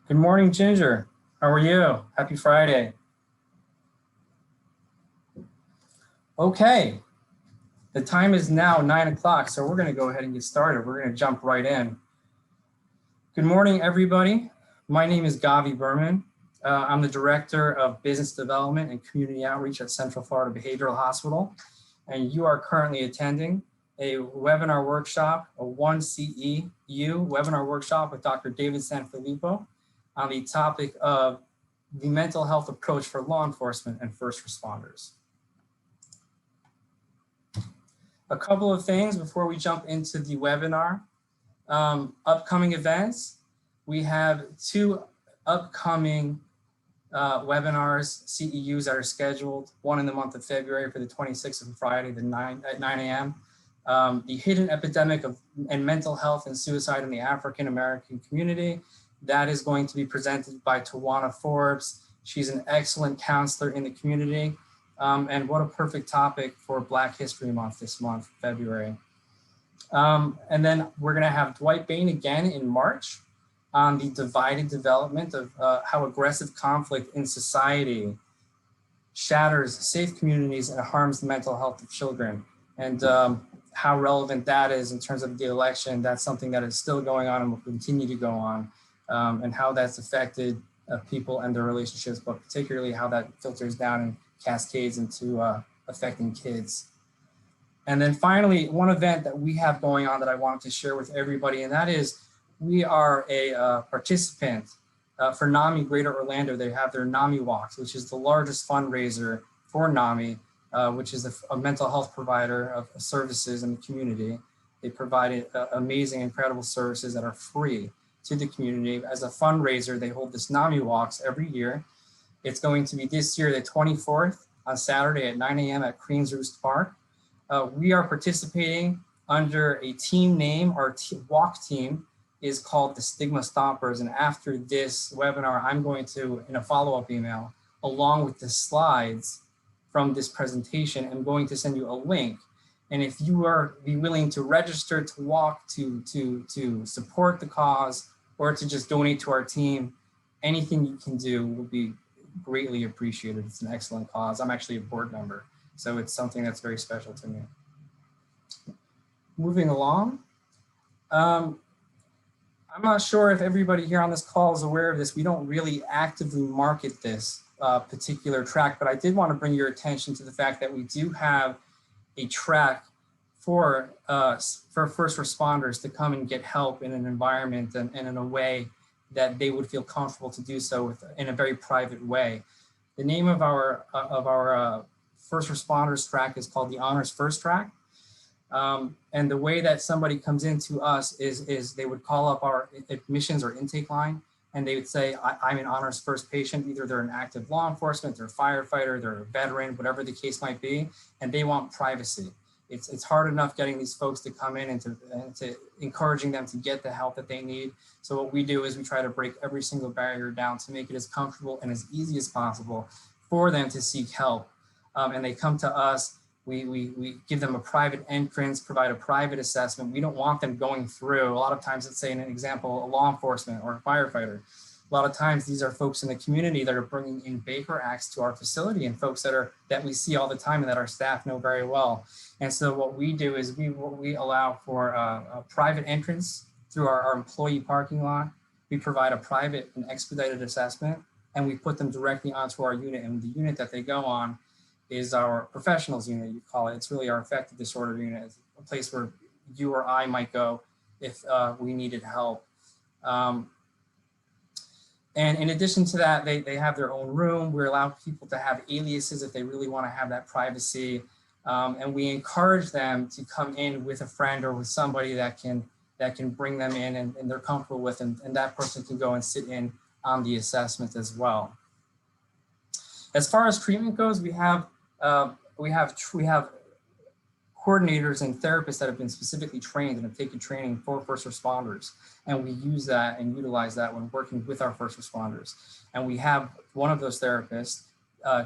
Good morning, Ginger. How are you? Happy Friday. Okay, the time is now 9 o'clock, so we're going to go ahead and get started. We're going to jump right in. Good morning, everybody. My name is Gavi Berman. I'm the Director of Business Development and Community Outreach at Central Florida Behavioral Hospital, and you are currently attending a webinar workshop, a 1CEU webinar workshop with Dr. David Sanfilippo on the topic of the mental health approach for law enforcement and first responders. A couple of things before we jump into the webinar. Upcoming events, we have two upcoming webinars, CEUs that are scheduled, one in the month of February for the 26th of Friday at 9 a.m. The hidden epidemic of and mental health and suicide in the African American community. That is going to be presented by Tawana Forbes. She's an excellent counselor in the community. And what a perfect topic for Black History Month this month, February. And then we're gonna have Dwight Bain again in March on the divided development of how aggressive conflict in society shatters safe communities and harms the mental health of children. And how relevant that is in terms of the election. That's something that is still going on and will continue to go on, and how that's affected people and their relationships, but particularly how that filters down and cascades into affecting kids. And then finally, one event that we have going on that I wanted to share with everybody, and that is we are a participant for NAMI Greater Orlando. They have their NAMI Walks, which is the largest fundraiser for NAMI, which is a mental health provider of services in the community. They provide amazing, incredible services that are free to the community. As a fundraiser, they hold this NAMI Walks every year. It's going to be this year, the 24th on Saturday at 9 a.m. at Queen's Roost Park. We are participating under a team name. Our walk team is called the Stigma Stompers. And after this webinar, I'm going to, in a follow-up email, along with the slides from this presentation, I'm going to send you a link. And if you are willing to register to walk, to support the cause, or to just donate to our team, anything you can do will be greatly appreciated. It's an excellent cause. I'm actually a board member, so it's something that's very special to me. Moving along. I'm not sure if everybody here on this call is aware of this. We don't really actively market this particular track, but I did want to bring your attention to the fact that we do have a track for first responders to come and get help in an environment and in a way that they would feel comfortable to do so in a very private way. The name of our first responders track is called the Honors First track. And the way that somebody comes into us is they would call up our admissions or intake line, and they would say, I'm an Honors First patient. Either they're an active law enforcement, they're a firefighter, they're a veteran, whatever the case might be, and they want privacy. It's hard enough getting these folks to come in and to encouraging them to get the help that they need. So what we do is we try to break every single barrier down to make it as comfortable and as easy as possible for them to seek help. And they come to us, we give them a private entrance, provide a private assessment. We don't want them going through, a lot of times, let's say in an example, a law enforcement or a firefighter. A lot of times these are folks in the community that are bringing in Baker Acts to our facility, and folks that we see all the time and that our staff know very well. And so what we do is we allow for a private entrance through our employee parking lot. We provide a private and expedited assessment, and we put them directly onto our unit. And the unit that they go on is our professionals unit, you call it. It's really our affective disorder unit. It's a place where you or I might go if we needed help. And in addition to that, they have their own room. We allow people to have aliases if they really want to have that privacy. And we encourage them to come in with a friend or with somebody that can bring them in and they're comfortable with, and that person can go and sit in on the assessment as well. As far as treatment goes, we have coordinators and therapists that have been specifically trained and have taken training for first responders. And we use that and utilize that when working with our first responders. And we have one of those therapists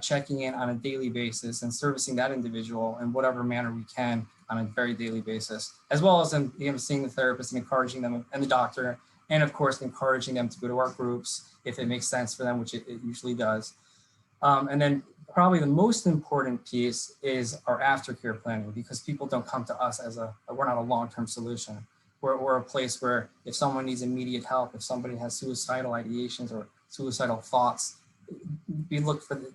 checking in on a daily basis and servicing that individual in whatever manner we can on a very daily basis, as well as seeing the therapist and encouraging them and the doctor and of course, encouraging them to go to our groups if it makes sense for them, which it usually does. And then probably the most important piece is our aftercare planning, because people don't come to us as we're not a long-term solution. We're a place where if someone needs immediate help, if somebody has suicidal ideations or suicidal thoughts,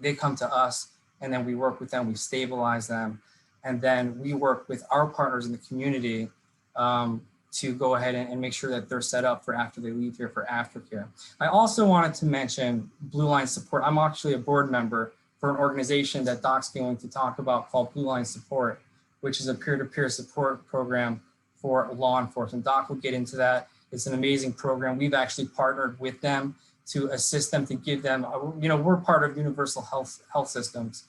they come to us, and then we work with them, we stabilize them, and then we work with our partners in the community to go ahead and make sure that they're set up for after they leave here for aftercare. I also wanted to mention Blue Line Support. I'm actually a board member for an organization that Doc's going to talk about called Blue Line Support, which is a peer-to-peer support program for law enforcement. Doc will get into that. It's an amazing program. We've actually partnered with them to assist them, to give them, we're part of Universal Health Systems,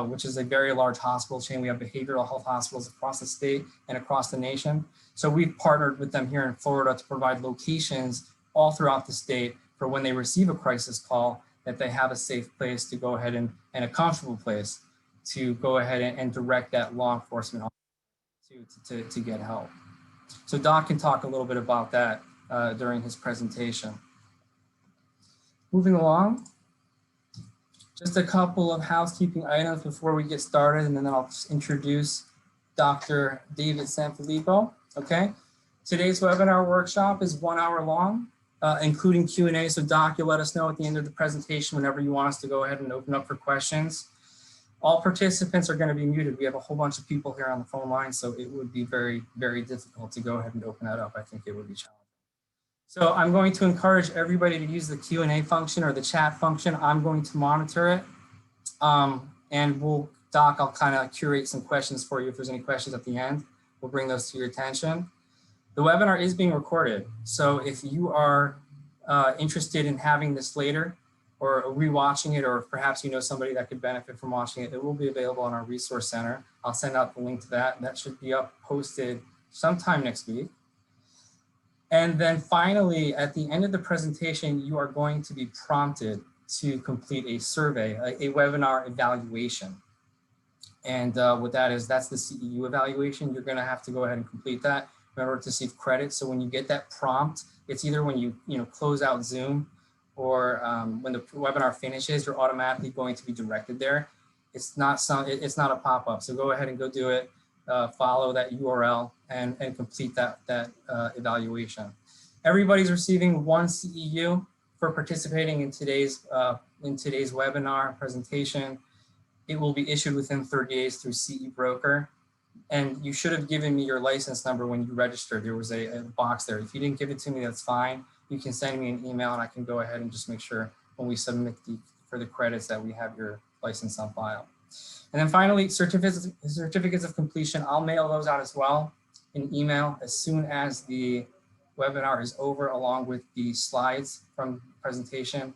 which is a very large hospital chain. We have behavioral health hospitals across the state and across the nation. So we've partnered with them here in Florida to provide locations all throughout the state for when they receive a crisis call, that they have a safe place to go ahead and a comfortable place to go ahead and direct that law enforcement to get help. So Doc can talk a little bit about that during his presentation. Moving along, just a couple of housekeeping items before we get started, and then I'll just introduce Dr. David Sanfilippo. Okay, today's webinar workshop is 1 hour long, including Q&A. So Doc, you'll let us know at the end of the presentation whenever you want us to go ahead and open up for questions. All participants are going to be muted. We have a whole bunch of people here on the phone line, so it would be very, very difficult to go ahead and open that up. I think it would be challenging. So I'm going to encourage everybody to use the Q&A function or the chat function. I'm going to monitor it. And Doc, I'll kind of curate some questions for you. If there's any questions at the end, we'll bring those to your attention. The webinar is being recorded. So if you are interested in having this later or rewatching it, or perhaps you know somebody that could benefit from watching it, it will be available on our resource center. I'll send out the link to that. That should be posted sometime next week. And then finally, at the end of the presentation, you are going to be prompted to complete a survey, a webinar evaluation. And what that is, that's the CEU evaluation. You're gonna have to go ahead and complete that in order to receive credit. So when you get that prompt, it's either when you close out Zoom or when the webinar finishes, you're automatically going to be directed there. It's not a pop-up. So go ahead and go do it. Follow that URL and complete that evaluation. Everybody's receiving 1 CEU for participating in today's webinar presentation. It will be issued within 30 days through CE Broker. And you should have given me your license number when you registered. There was a box there. If you didn't give it to me, that's fine. You can send me an email and I can go ahead and just make sure when we submit for the credits that we have your license on file. And then finally, certificates of completion, I'll mail those out as well in email as soon as the webinar is over, along with the slides from the presentation,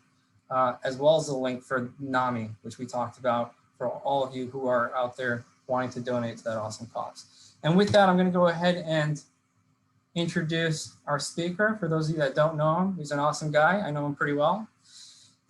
as well as the link for NAMI, which we talked about, for all of you who are out there wanting to donate to that awesome cause. And with that, I'm going to go ahead and introduce our speaker. For those of you that don't know him, he's an awesome guy. I know him pretty well.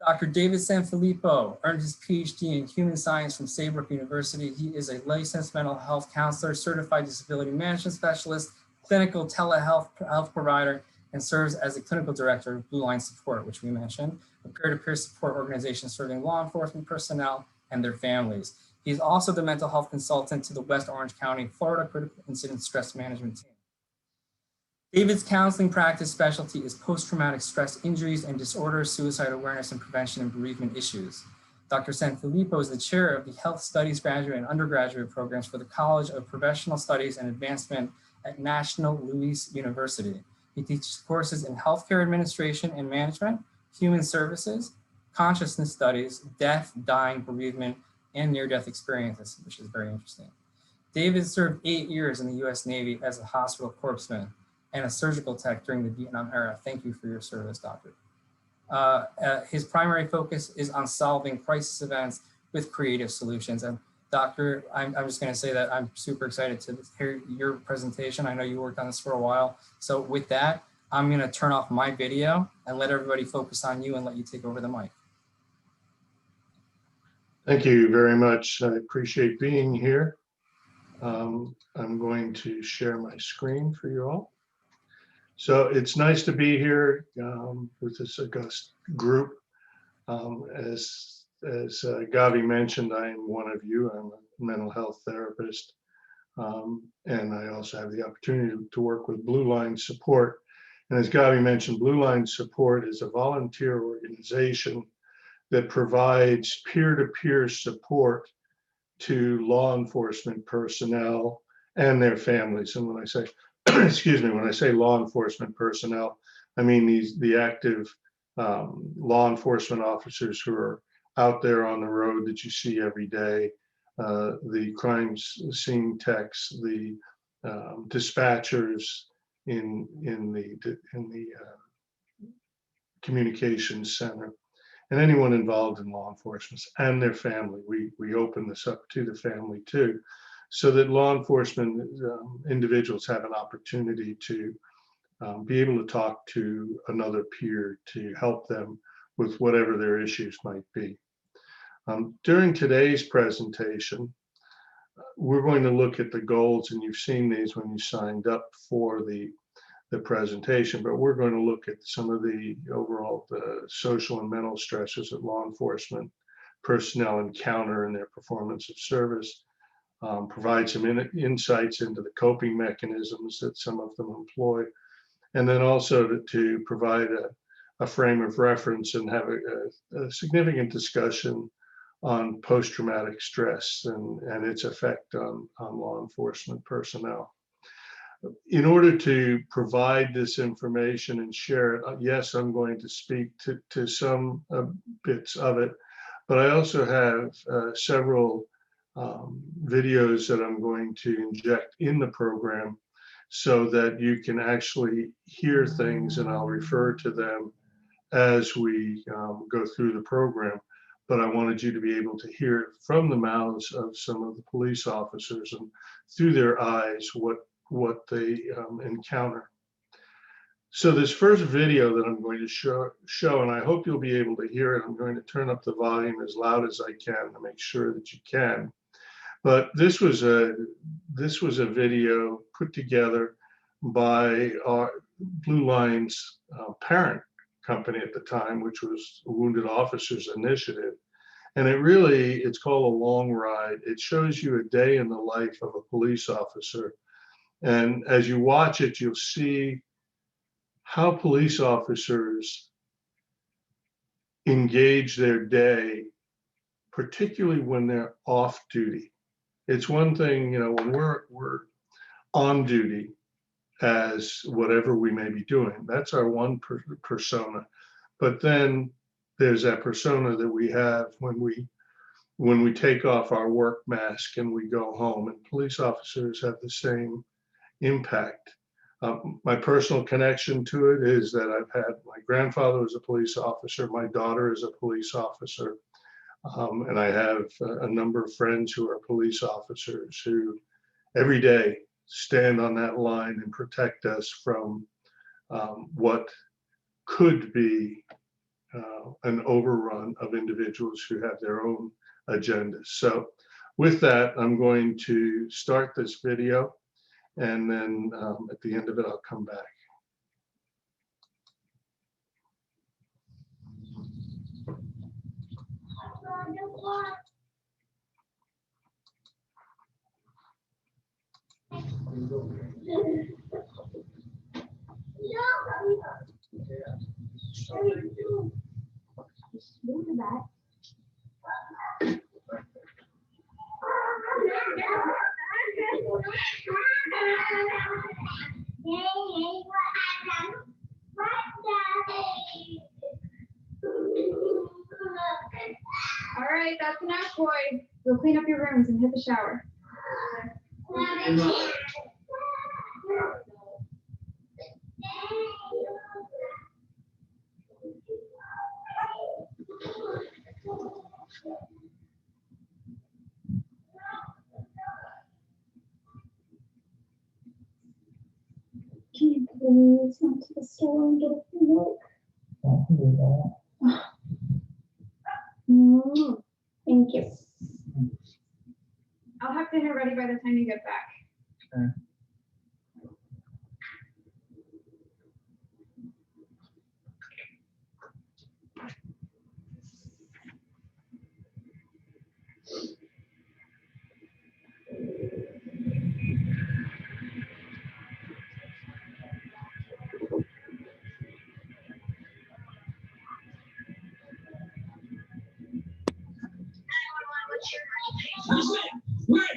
Dr. David Sanfilippo earned his PhD in human science from Saybrook University. He is a licensed mental health counselor, certified disability management specialist, clinical telehealth provider, and serves as a clinical director of Blue Line Support, which we mentioned, a peer-to-peer support organization serving law enforcement personnel and their families. He's also the mental health consultant to the West Orange County, Florida Critical Incident Stress Management Team. David's counseling practice specialty is post-traumatic stress injuries and disorders, suicide awareness and prevention, and bereavement issues. Dr. Sanfilippo is the chair of the Health Studies graduate and undergraduate programs for the College of Professional Studies and Advancement at National Louis University. He teaches courses in healthcare administration and management, human services, consciousness studies, death, dying, bereavement, and near-death experiences, which is very interesting. David served 8 years in the U.S. Navy as a hospital corpsman and a surgical tech during the Vietnam era. Thank you for your service, Doctor. His primary focus is on solving crisis events with creative solutions. And Doctor, I'm just going to say that I'm super excited to hear your presentation. I know you worked on this for a while. So with that, I'm going to turn off my video and let everybody focus on you and let you take over the mic. Thank you very much. I appreciate being here. I'm going to share my screen for you all. So it's nice to be here with this august group. As Gavi mentioned, I am one of you. I'm a mental health therapist. And I also have the opportunity to work with Blue Line Support. And as Gavi mentioned, Blue Line Support is a volunteer organization that provides peer-to-peer support to law enforcement personnel and their families. And when I say, excuse me, when I say law enforcement personnel, I mean the active law enforcement officers who are out there on the road that you see every day, the crime scene techs, the dispatchers in the communications center, and anyone involved in law enforcement and their family. We open this up to the family too, so that law enforcement individuals have an opportunity to be able to talk to another peer to help them with whatever their issues might be. During today's presentation, we're going to look at the goals, and you've seen these when you signed up for the presentation, but we're going to look at some of the overall social and mental stresses that law enforcement personnel encounter in their performance of service, provide some insights into the coping mechanisms that some of them employ, and then also to provide a frame of reference and have a significant discussion on post-traumatic stress and its effect on law enforcement personnel. In order to provide this information and share it, yes, I'm going to speak to some bits of it, but I also have several videos that I'm going to inject in the program so that you can actually hear things, and I'll refer to them as we go through the program. But I wanted you to be able to hear it from the mouths of some of the police officers and through their eyes what they encounter. So this first video that I'm going to show, and I hope you'll be able to hear it. I'm going to turn up the volume as loud as I can to make sure that you can. But this was a video put together by our Blue Line's parent company at the time, which was Wounded Officers Initiative. And it's called A Long Ride. It shows you a day in the life of a police officer. And as you watch it, you'll see how police officers engage their day, particularly when they're off duty. It's one thing, when we're on duty as whatever we may be doing, that's our one persona. But then there's that persona that we have when we take off our work mask and we go home, and police officers have the same impact. My personal connection to it is that my grandfather was a police officer, my daughter is a police officer, and I have a number of friends who are police officers who every day stand on that line and protect us from what could be an overrun of individuals who have their own agendas. So with that, I'm going to start this video, and then at the end of it, I'll come back. All right, that's enough, boy. Go clean up your rooms and hit the shower. Can you please run to the store and get a few milk? I can do that. Thank you. I'll have dinner ready by the time you get back. Okay.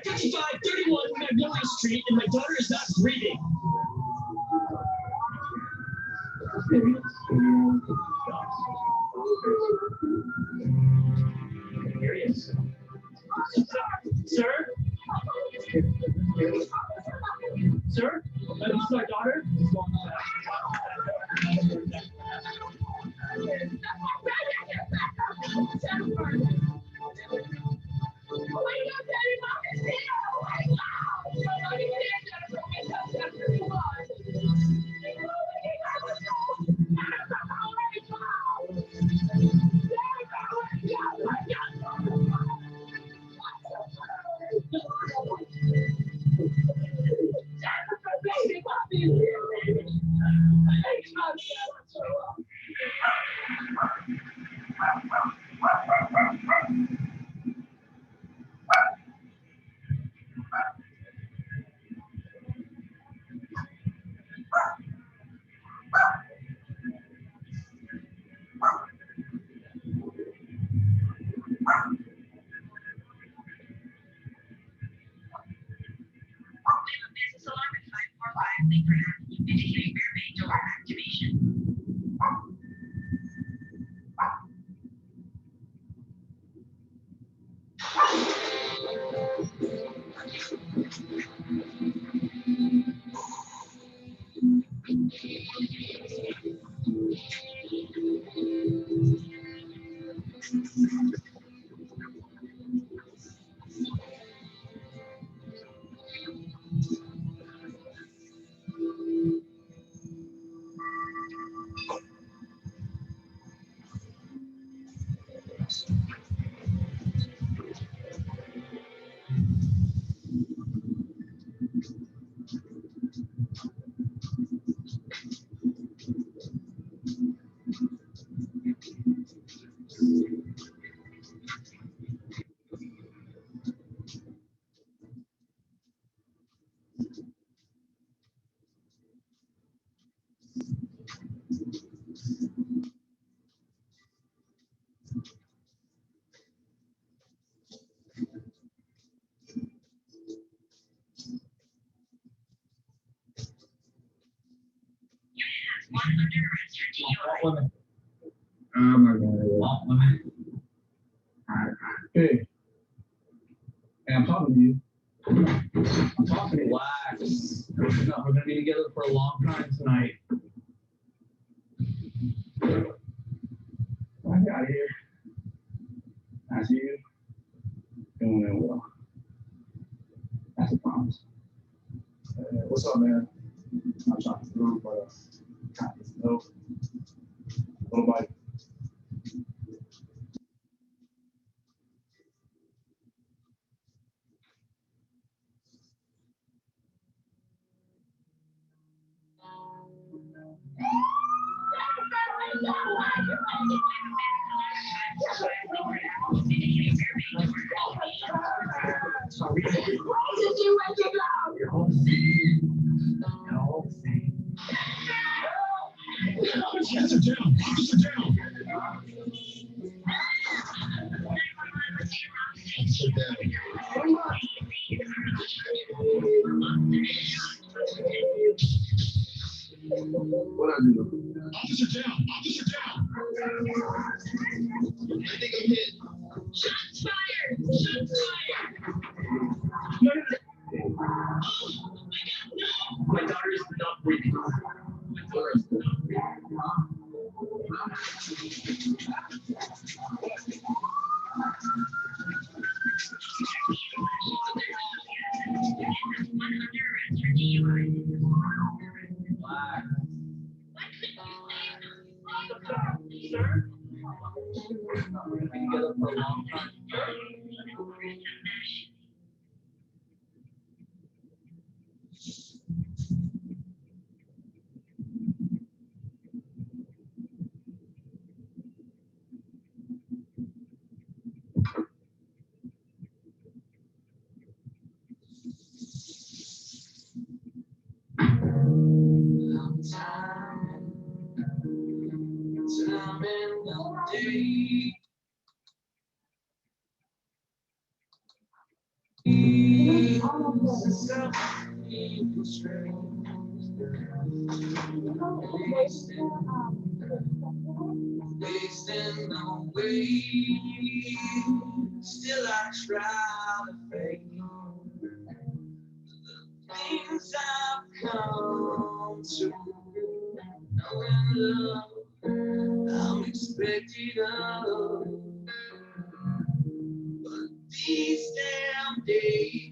5531 Magnolia Street, and my daughter is not breathing. Here he is. Sir? Sir? This is my daughter. Hey. Hey, I'm talking to you. I'm talking. Relax. No, we're gonna be together for a long time tonight. I got here. I see you. Doing it well. That's a promise. What's up, man? I'm trying to through, but no. Nobody. Sorry. Why did you wake it up? You're all the same. You're all the same. Officer down! Officer down! Officer down. What I do? Officer down! Officer down! I think I'm hit. Shots fired! Shots fired! No, no, no. Oh my God, no! My daughter is not breathing. My daughter is not breathing. Sir? We're gonna be together for a long time. Time in the day. Wasting away, still I try to fake the things I've come to. Knowing love, I'm expected of, but these damn days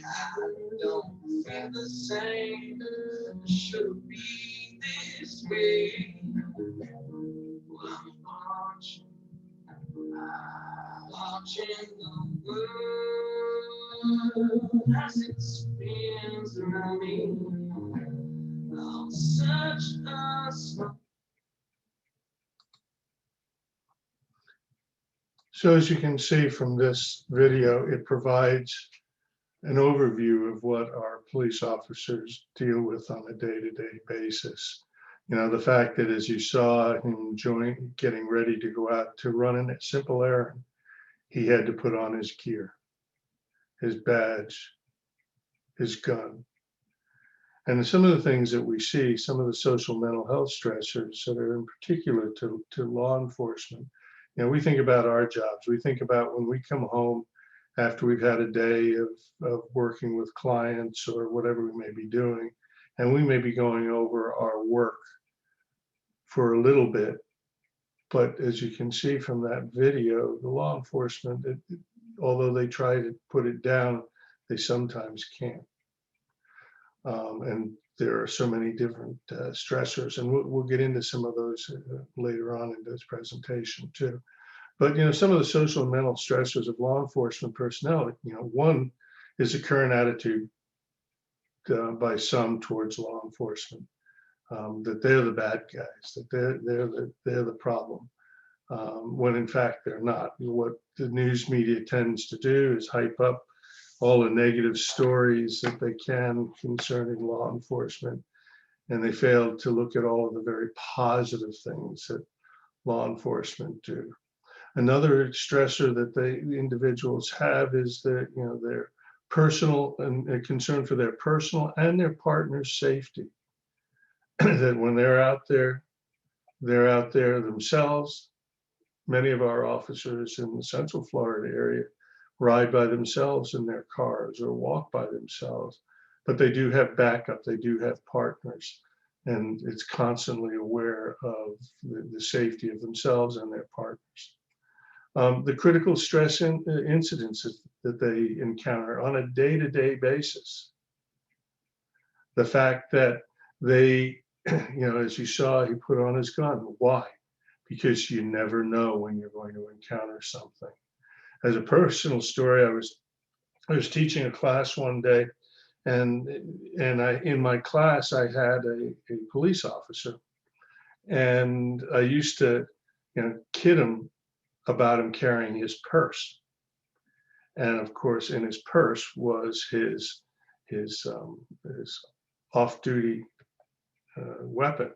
I don't feel the same. It should be this way. Well, I'm watching the world as it spins around me. I'm such a small. So as you can see from this video, it provides an overview of what our police officers deal with on a day-to-day basis. You know, the fact that as you saw him getting ready to go out to run a simple errand, he had to put on his gear, his badge, his gun. And some of the things that we see, some of the social mental health stressors that are in particular to law enforcement. You know, we think about our jobs. We think about when we come home after we've had a day of working with clients or whatever we may be doing, and we may be going over our work for a little bit. But as you can see from that video, the law enforcement, although they try to put it down, they sometimes can't. And there are so many different stressors, and we'll get into some of those later on in this presentation too. But you know, some of the social and mental stressors of law enforcement personnel, you know, one is the current attitude by some towards law enforcement, that they're the bad guys, that they're the problem, when in fact they're not. What the news media tends to do is hype up all the negative stories that they can concerning law enforcement, and they fail to look at all of the very positive things that law enforcement do. Another stressor that the individuals have is that, you know, their personal and a concern for their personal and their partner's safety. That when they're out there themselves. Many of our officers in the Central Florida area ride by themselves in their cars or walk by themselves, but they do have backup, they do have partners, and it's constantly aware of the safety of themselves and their partners. The critical stress incidents that they encounter on a day-to-day basis. The fact that they, you know, as you saw, he put on his gun. Why? Because you never know when you're going to encounter something. As a personal story, I was teaching a class one day, and in my class I had a police officer, and I used to, you know, kid him about him carrying his purse, and of course in his purse was his off-duty weapon.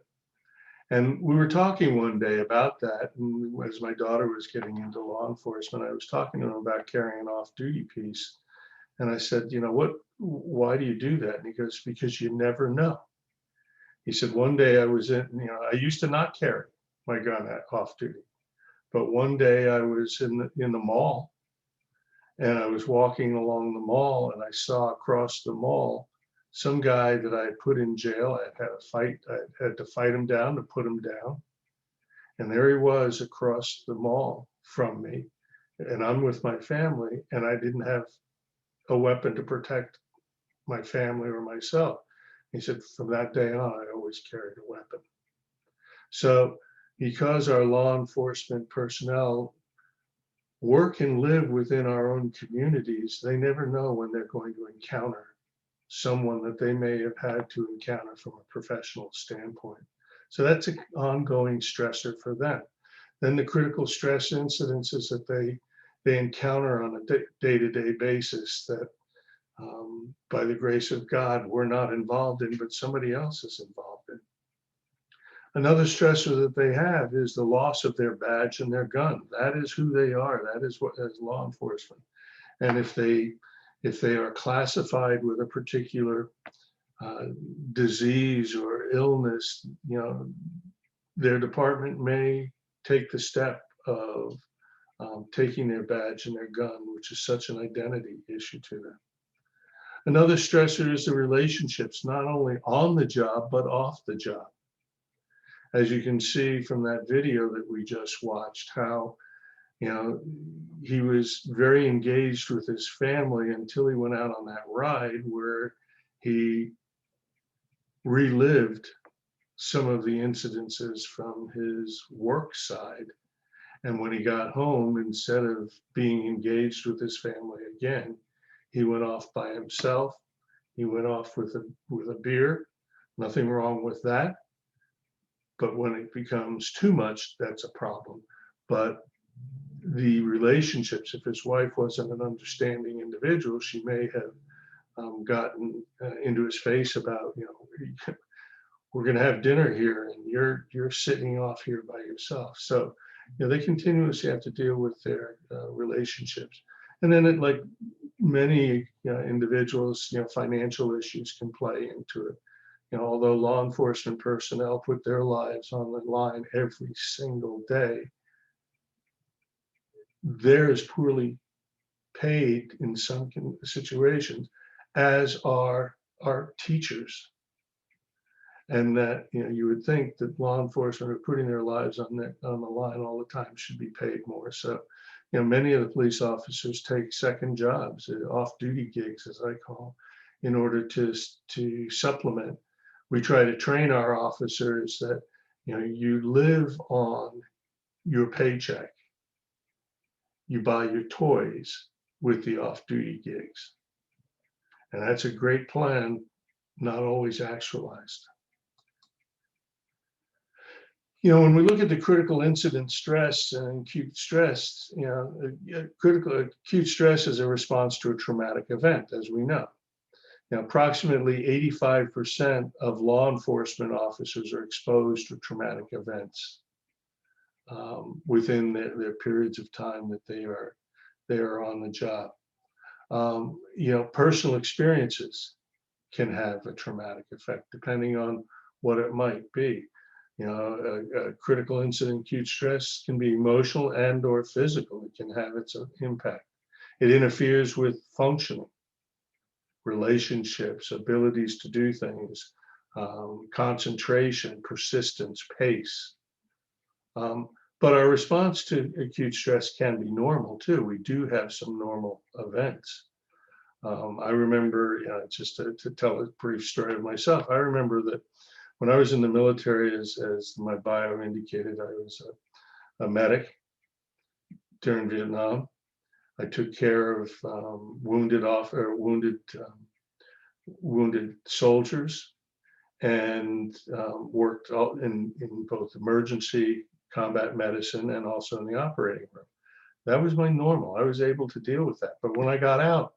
And we were talking one day about that, and as my daughter was getting into law enforcement, I was talking to him about carrying an off-duty piece. And I said, you know, why do you do that? And he goes, because you never know. He said, one day I was in, you know, I used to not carry my gun off duty, but one day I was in the mall, and I was walking along the mall, and I saw across the mall some guy that I had put in jail. I had to fight him down to put him down. And there he was across the mall from me, and I'm with my family, and I didn't have a weapon to protect my family or myself. He said, from that day on, I always carried a weapon. So because our law enforcement personnel work and live within our own communities, they never know when they're going to encounter someone that they may have had to encounter from a professional standpoint. So that's an ongoing stressor for them. Then the critical stress incidences that they encounter on a day-to-day basis that by the grace of God, we're not involved in, but somebody else is involved in. Another stressor that they have is the loss of their badge and their gun. That is who they are. That is what as law enforcement. And if if they are classified with a particular disease or illness, their department may take the step of taking their badge and their gun, which is such an identity issue to them. Another stressor is the relationships, not only on the job, but off the job. As you can see from that video that we just watched, how he was very engaged with his family until he went out on that ride where he relived some of the incidences from his work side. And when he got home, instead of being engaged with his family again, he went off by himself. He went off with a beer. Nothing wrong with that. But when it becomes too much, that's a problem. But the relationships, if his wife wasn't an understanding individual, she may have gotten into his face about, we're going to have dinner here and you're sitting off here by yourself. So, they continuously have to deal with their relationships. And then like many individuals, financial issues can play into it. Although law enforcement personnel put their lives on the line every single day, they're as poorly paid in some situations as are our teachers. And that, you would think that law enforcement are putting their lives on the line all the time should be paid more. So, many of the police officers take second jobs, off-duty gigs, as I call, in order to supplement. We try to train our officers that, you live on your paycheck. You buy your toys with the off-duty gigs. And that's a great plan, not always actualized. When we look at the critical incident stress and acute stress, acute stress is a response to a traumatic event, as we know. Approximately 85% of law enforcement officers are exposed to traumatic events within their periods of time that they are on the job. Personal experiences can have a traumatic effect depending on what it might be. A critical incident acute stress can be emotional and or physical. It can have its impact. It interferes with functioning, relationships, abilities to do things, concentration, persistence, pace. But our response to acute stress can be normal too. We do have some normal events. I remember, just to tell a brief story of myself, I remember that when I was in the military, as my bio indicated, I was a medic during Vietnam. I took care of wounded soldiers and worked in both emergency combat medicine and also in the operating room. That was my normal. I was able to deal with that. But when I got out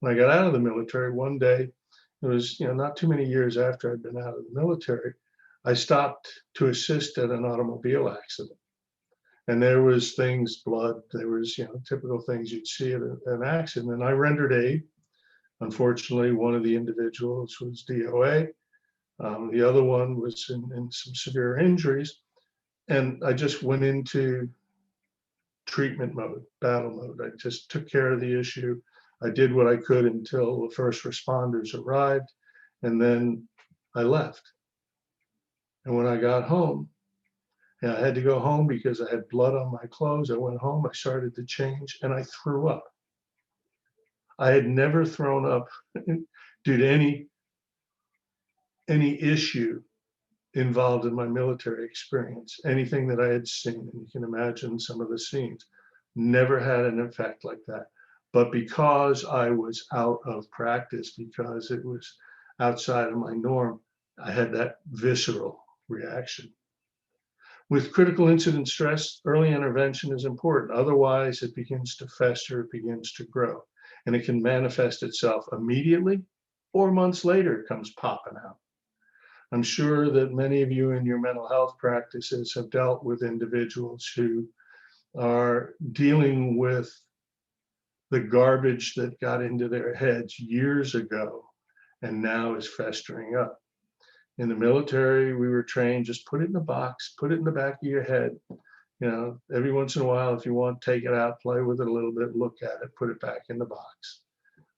of the military one day, it was not too many years after I'd been out of the military, I stopped to assist at an automobile accident. And there was blood, there was typical things you'd see at an accident. And I rendered aid. Unfortunately, one of the individuals was DOA. The other one was in some severe injuries. And I just went into treatment mode, battle mode. I just took care of the issue. I did what I could until the first responders arrived, and then I left. And when I got home, I had to go home because I had blood on my clothes. I went home, I started to change, and I threw up. I had never thrown up due to any issue involved in my military experience, anything that I had seen, and you can imagine some of the scenes, never had an effect like that. But because I was out of practice, because it was outside of my norm, I had that visceral reaction. With critical incident stress, early intervention is important. Otherwise, it begins to fester, it begins to grow. And it can manifest itself immediately, or months later, it comes popping out. I'm sure that many of you in your mental health practices have dealt with individuals who are dealing with the garbage that got into their heads years ago and now is festering up. In the military, we were trained, just put it in a box, put it in the back of your head. You know, every once in a while, if you want, take it out, play with it a little bit, look at it, put it back in the box.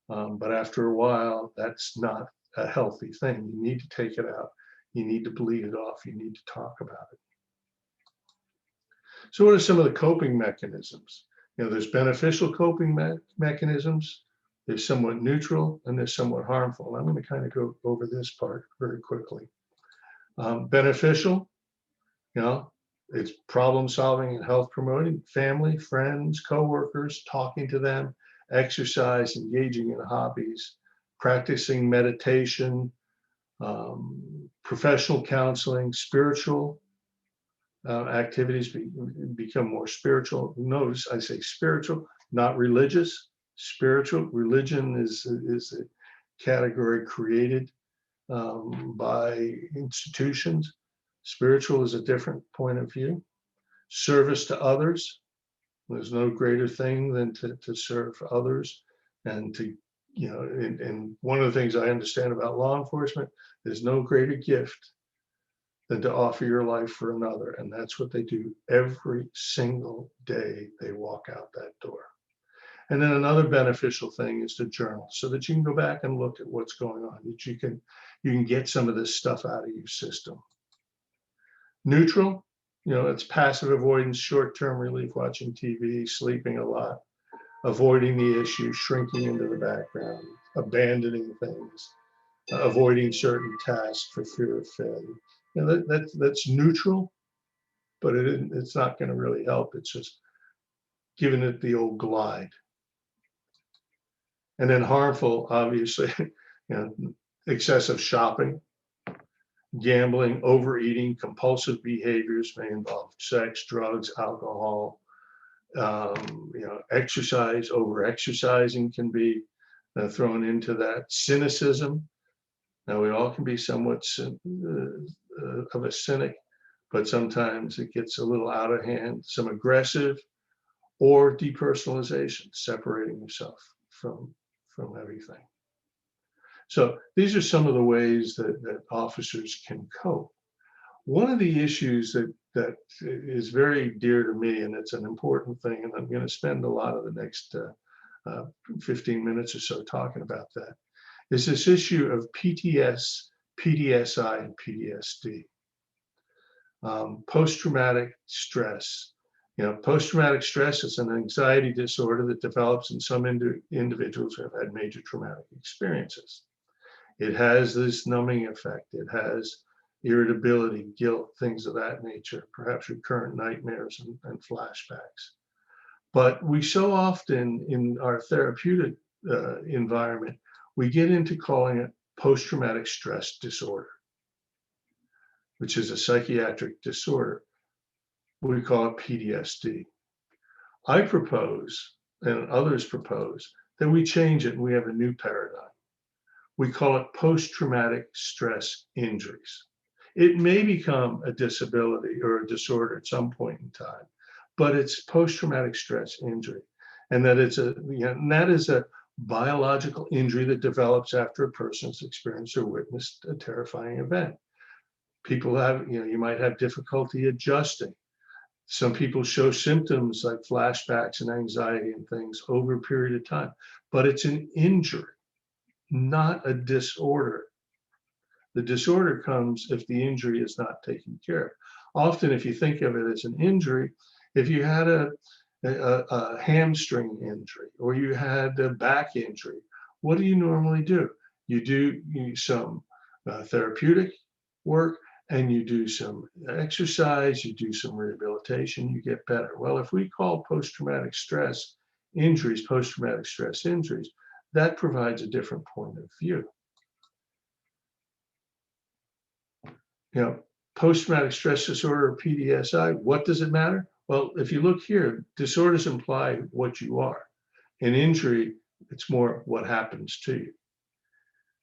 But after a while, that's not a healthy thing. You need to take it out. You need to bleed it off. You need to talk about it. So what are some of the coping mechanisms? You know, there's beneficial coping mechanisms, there's somewhat neutral, and there's somewhat harmful. And I'm going to kind of go over this part very quickly. Beneficial, you know, it's problem solving and health promoting, family, friends, coworkers, talking to them, exercise, engaging in hobbies, practicing meditation, professional counseling, spiritual activities become more spiritual. Notice I say spiritual, not religious. Spiritual. Religion is a category created by institutions. Spiritual is a different point of view. Service to others. There's no greater thing than to serve others and to, you know, and one of the things I understand about law enforcement, there's no greater gift than to offer your life for another. And that's what they do every single day they walk out that door. And then another beneficial thing is to journal so that you can go back and look at what's going on, that you can get some of this stuff out of your system. Neutral, you know, it's passive avoidance, short-term relief, watching TV, sleeping a lot, avoiding the issue, shrinking into the background, abandoning things, avoiding certain tasks for fear of failure. You know, that's neutral, but it's not going to really help. It's just giving it the old glide. And then harmful, obviously, you know, excessive shopping, gambling, overeating, compulsive behaviors may involve sex, drugs, alcohol. You know, exercise, over-exercising can be thrown into that. Cynicism. Now, we all can be somewhat of a cynic, but sometimes it gets a little out of hand. Some aggressive or depersonalization, separating yourself from everything. So these are some of the ways that officers can cope. One of the issues that is very dear to me, and it's an important thing, and I'm going to spend a lot of the next 15 minutes or so talking about that, is this issue of PTS, PTSI, and PTSD. Post-traumatic stress. You know, post-traumatic stress is an anxiety disorder that develops in some individuals who have had major traumatic experiences. It has this numbing effect. It has irritability, guilt, things of that nature, perhaps recurrent nightmares and flashbacks. But we so often in our therapeutic environment, we get into calling it post-traumatic stress disorder, which is a psychiatric disorder. We call it PTSD. I propose, and others propose, that we change it and we have a new paradigm. We call it post-traumatic stress injuries. It may become a disability or a disorder at some point in time, but it's post-traumatic stress injury. And that it's and that is a biological injury that develops after a person's experienced or witnessed a terrifying event. People have, you might have difficulty adjusting. Some people show symptoms like flashbacks and anxiety and things over a period of time, but it's an injury, not a disorder. The disorder comes if the injury is not taken care of. Often, if you think of it as an injury, if you had a hamstring injury or you had a back injury, what do you normally do? You do some therapeutic work, and you do some exercise, you do some rehabilitation, you get better. Well, if we call post-traumatic stress injuries, post-traumatic stress injuries, that provides a different point of view. You know, post-traumatic stress disorder or PTSI, what does it matter? Well, if you look here, disorders imply what you are. An injury, it's more what happens to you.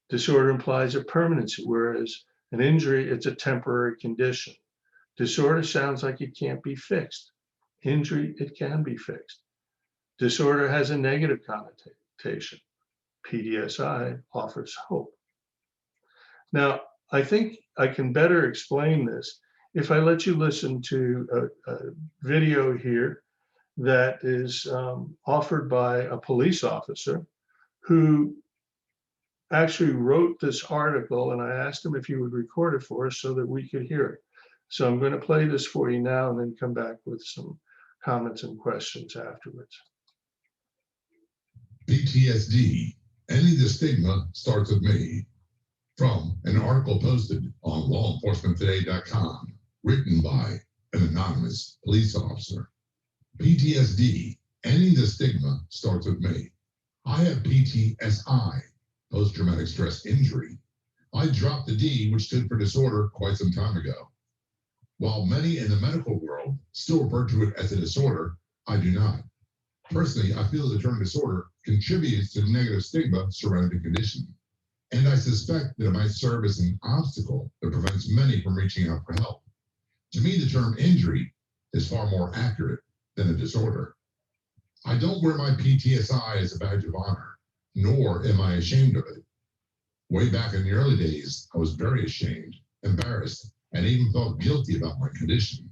Disorder implies a permanency, whereas an injury, it's a temporary condition. Disorder sounds like it can't be fixed. Injury, it can be fixed. Disorder has a negative connotation. PTSI offers hope. Now, I think I can better explain this if I let you listen to a video here that is offered by a police officer who actually wrote this article, and I asked him if he would record it for us so that we could hear it. So I'm going to play this for you now and then come back with some comments and questions afterwards. PTSD, ending the stigma starts with me. From an article posted on lawenforcementtoday.com, written by an anonymous police officer. PTSD, ending the stigma starts with me. I have PTSI, post-traumatic stress injury. I dropped the D, which stood for disorder, quite some time ago. While many in the medical world still refer to it as a disorder, I do not. Personally, I feel the term disorder contributes to the negative stigma surrounding the condition. And I suspect that it might serve as an obstacle that prevents many from reaching out for help. To me, the term injury is far more accurate than a disorder. I don't wear my PTSI as a badge of honor, nor am I ashamed of it. Way back in the early days, I was very ashamed, embarrassed, and even felt guilty about my condition.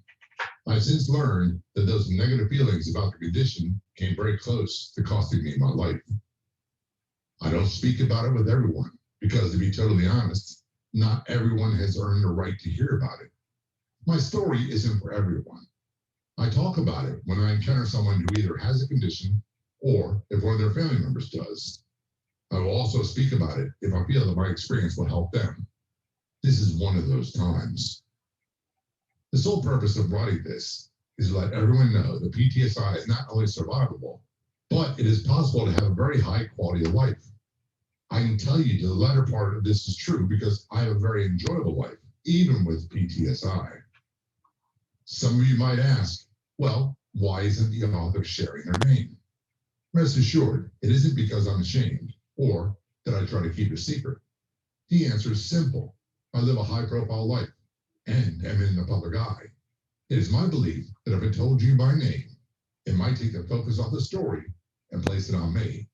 I've since learned that those negative feelings about the condition came very close to costing me my life. I don't speak about it with everyone, because to be totally honest, not everyone has earned the right to hear about it. My story isn't for everyone. I talk about it when I encounter someone who either has a condition or if one of their family members does. I will also speak about it if I feel that my experience will help them. This is one of those times. The sole purpose of writing this is to let everyone know that PTSI is not only survivable, but it is possible to have a very high quality of life. I can tell you the latter part of this is true because I have a very enjoyable life, even with PTSI. Some of you might ask, well, why isn't the author sharing their name? Rest assured, it isn't because I'm ashamed or that I try to keep a secret. The answer is simple. I live a high-profile life and am in the public eye. It is my belief that if I told you my name, it might take the focus off the story and place it on me.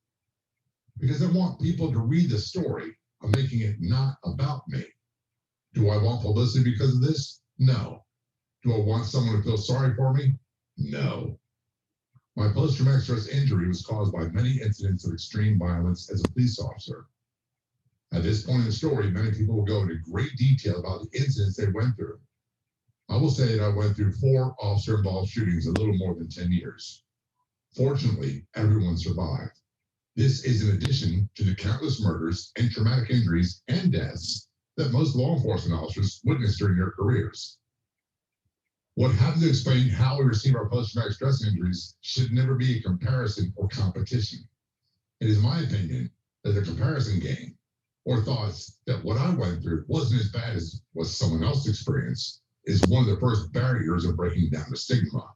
Because I want people to read the story, I'm making it not about me. Do I want publicity because of this? No. Do I want someone to feel sorry for me? No. My post-traumatic stress injury was caused by many incidents of extreme violence as a police officer. At this point in the story, many people will go into great detail about the incidents they went through. I will say that I went through 4 officer-involved shootings in a little more than 10 years. Fortunately, everyone survived. This is in addition to the countless murders and traumatic injuries and deaths that most law enforcement officers witnessed during their careers. What happens to explain how we receive our post-traumatic stress injuries should never be a comparison or competition. It is my opinion that the comparison game or thoughts that what I went through wasn't as bad as what someone else experienced is one of the first barriers of breaking down the stigma.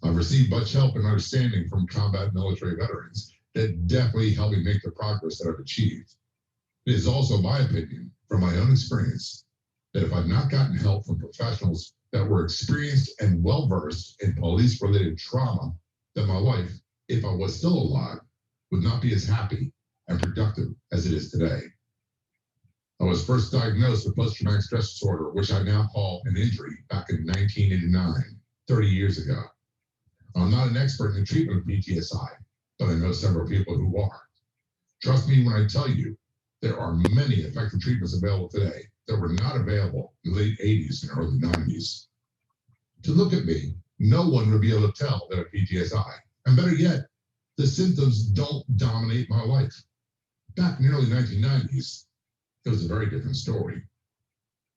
I've received much help and understanding from combat military veterans that definitely helped me make the progress that I've achieved. It is also my opinion, from my own experience, that if I'd not gotten help from professionals that were experienced and well-versed in police-related trauma, that my life, if I was still alive, would not be as happy and productive as it is today. I was first diagnosed with post-traumatic stress disorder, which I now call an injury, back in 1989, 30 years ago. I'm not an expert in the treatment of PTSI, but I know several people who are. Trust me when I tell you, there are many effective treatments available today that were not available in the late 80s and early 90s. To look at me, no one would be able to tell that I have PTSI. And better yet, the symptoms don't dominate my life. Back in the early 1990s, it was a very different story.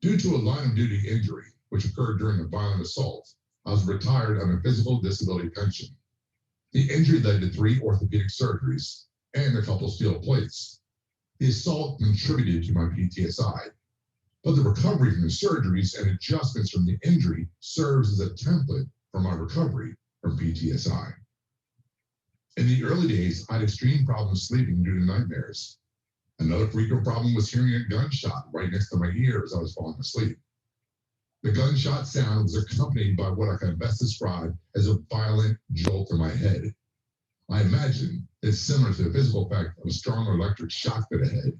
Due to a line of duty injury, which occurred during a violent assault, I was retired on a physical disability pension. The injury led to 3 orthopedic surgeries and a couple steel plates. The assault contributed to my PTSI, but the recovery from the surgeries and adjustments from the injury serves as a template for my recovery from PTSI. In the early days, I had extreme problems sleeping due to nightmares. Another frequent problem was hearing a gunshot right next to my ear as I was falling asleep. The gunshot sound was accompanied by what I can best describe as a violent jolt in my head. I imagine it's similar to the physical effect of a strong electric shock to the head.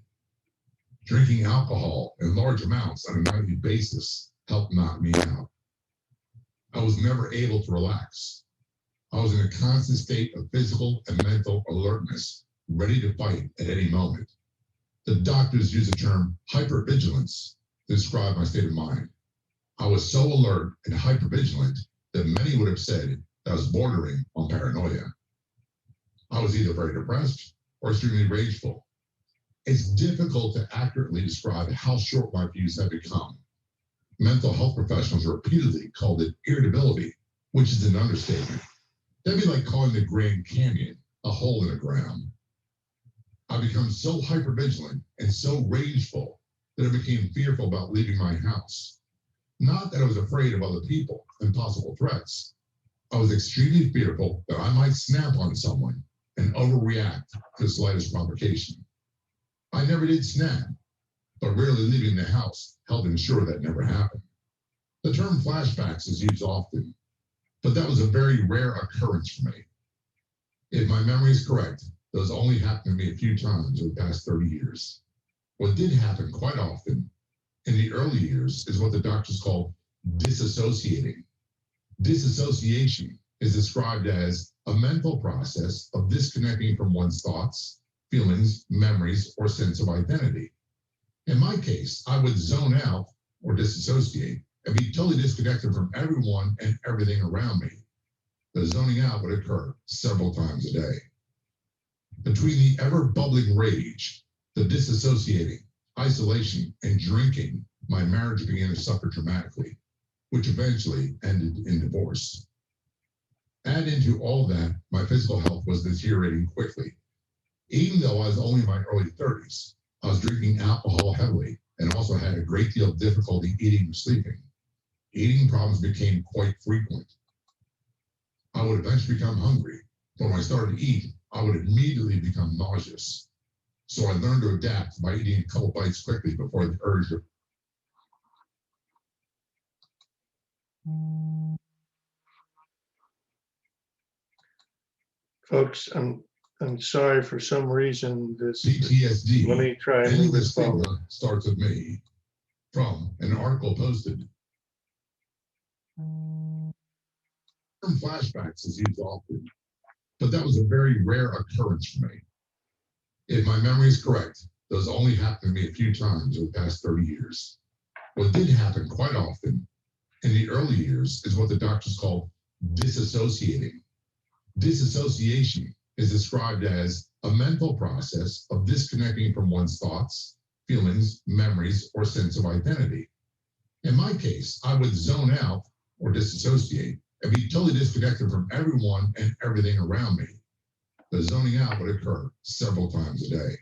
Drinking alcohol in large amounts on a nightly basis helped knock me out. I was never able to relax. I was in a constant state of physical and mental alertness, ready to fight at any moment. The doctors use the term hypervigilance to describe my state of mind. I was so alert and hypervigilant that many would have said that I was bordering on paranoia. I was either very depressed or extremely rageful. It's difficult to accurately describe how short my fuse had become. Mental health professionals repeatedly called it irritability, which is an understatement. That'd be like calling the Grand Canyon a hole in the ground. I become so hypervigilant and so rageful that I became fearful about leaving my house. Not that I was afraid of other people and possible threats. I was extremely fearful that I might snap on someone and overreact to the slightest provocation. I never did snap, but rarely leaving the house helped ensure that never happened. The term flashbacks is used often, but that was a very rare occurrence for me. If my memory is correct, those only happened to me a few times over the past 30 years. What did happen quite often in the early years is what the doctors call disassociating. Disassociation is described as a mental process of disconnecting from one's thoughts, feelings, memories, or sense of identity. In my case, I would zone out or disassociate and be totally disconnected from everyone and everything around me. The zoning out would occur several times a day. Between the ever-bubbling rage, the disassociating, isolation, and drinking, my marriage began to suffer dramatically, which eventually ended in divorce. Add into all that, my physical health was deteriorating quickly. Even though I was only in my early 30s, I was drinking alcohol heavily and also had a great deal of difficulty eating and sleeping. Eating problems became quite frequent. I would eventually become hungry. But when I started to eat, I would immediately become nauseous. So I learned to adapt by eating a couple bites quickly before the urge to. Folks, I'm sorry, for some reason, this, PTSD. let me try and Ending move the this forward. stigma starts with me. From an article posted. Term flashbacks is used often, but that was a very rare occurrence for me. If my memory is correct, those only happened to me a few times over the past 30 years. What did happen quite often in the early years is what the doctors call disassociating. Disassociation is described as a mental process of disconnecting from one's thoughts, feelings, memories, or sense of identity. In my case, I would zone out or disassociate and be totally disconnected from everyone and everything around me. The zoning out would occur several times a day.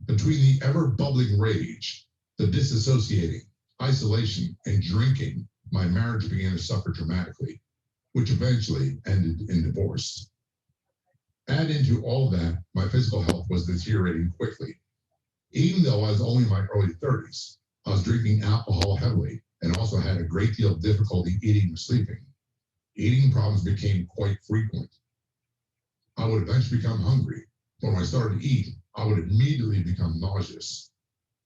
Between the ever-bubbling rage, the disassociating, isolation, and drinking, my marriage began to suffer dramatically, which eventually ended in divorce. Add into all that, my physical health was deteriorating quickly. Even though I was only in my early 30s, I was drinking alcohol heavily and also had a great deal of difficulty eating and sleeping. Eating problems became quite frequent. I would eventually become hungry, but when I started to eat, I would immediately become nauseous.